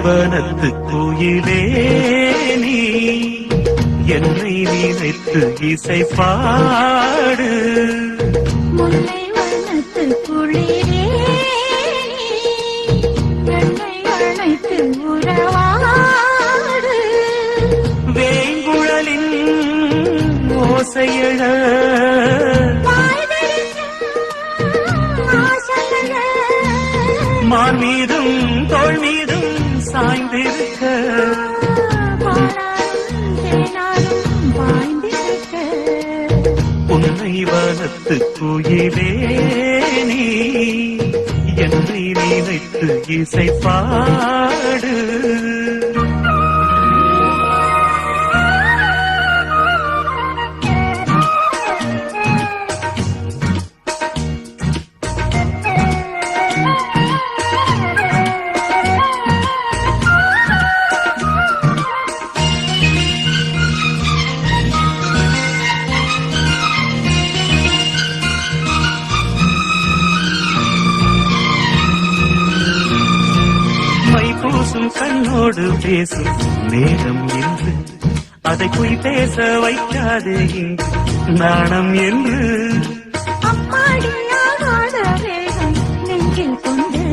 வனத்து கோயிலே நீ என்னை நினைத்து இசை பாடு. முல்லை வனத்து குளிரே என்னை அழைத்து உறவாடு. வேங்குழலின் ஓசையழ மான் மீதும் தோள் மீதும் சாய்ந்திருக்க உன்னை வனத்து கோயிலே நீ என்னை நினைத்து இசை பாடு. கண்ணோடு பேசும் நேரம் என்று அதை போய் பேச வைக்காதே நாணம் என்று. அம்மாடியாகாத வேகம் நெஞ்சில் கொண்டு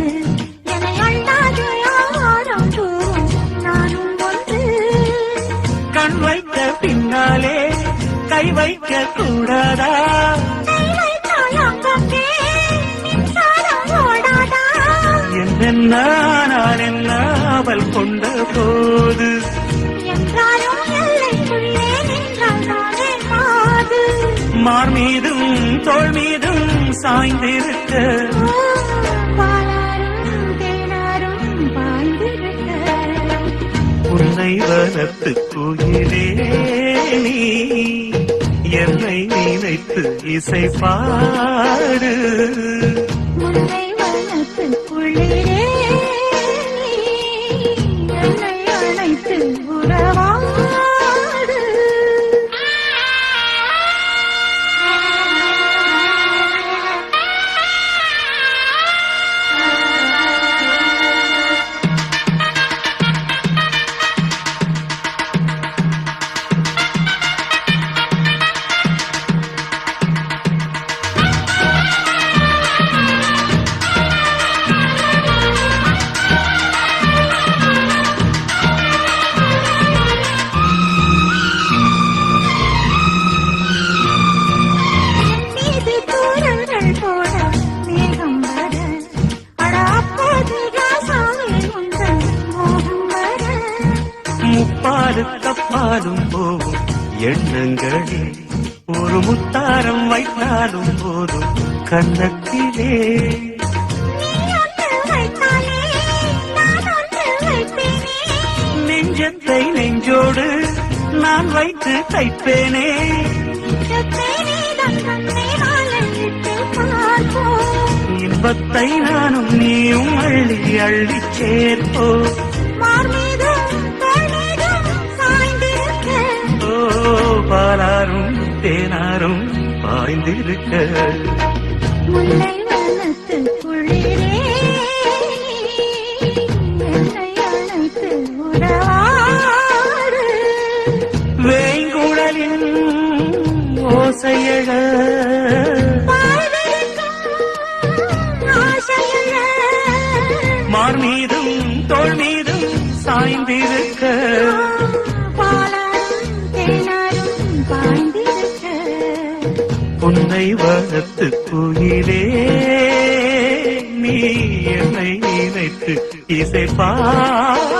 என்னை அல்லாத யாரும் தூரும் நானும் ஒன்று. கண் வைத்த பின்னாலே கை வைக்க கூடாதா? என்ன நான் என்ன அவள் கொண்ட போது மார் மீதும் தோள் மீதும் சாய்ந்திருக்க உன்னை வனத்து கோயிலே நீ என்னை நினைத்து இசை பாடு. முல்லை வனத்து குளிரே என்னை அழைத்து உறவாடு. முப்பாடு தப்பாலும் போகும் எண்ணங்களே ஒரு முத்தாரம் வைத்தாலும் போதும் கண்ணத்திலே. நெஞ்சத்தை நெஞ்சோடு நான் வைத்து தைப்பேனே. இன்பத்தை நானும் நீயும் அள்ளி அள்ளி சேர்ப்போ. பாலாரும் தேனாரும் பாய்ந்திருக்க முல்லை வனத்து குளிரே என்னை அழைத்து உறவாடு. வேங்குழலின் ஓசையழ மார் மீதும் தோள் மீதும் சாய்ந்திருக்க உன்னை வனத்து கோயிலே நீ என்னை நினைத்து இசை பாடு.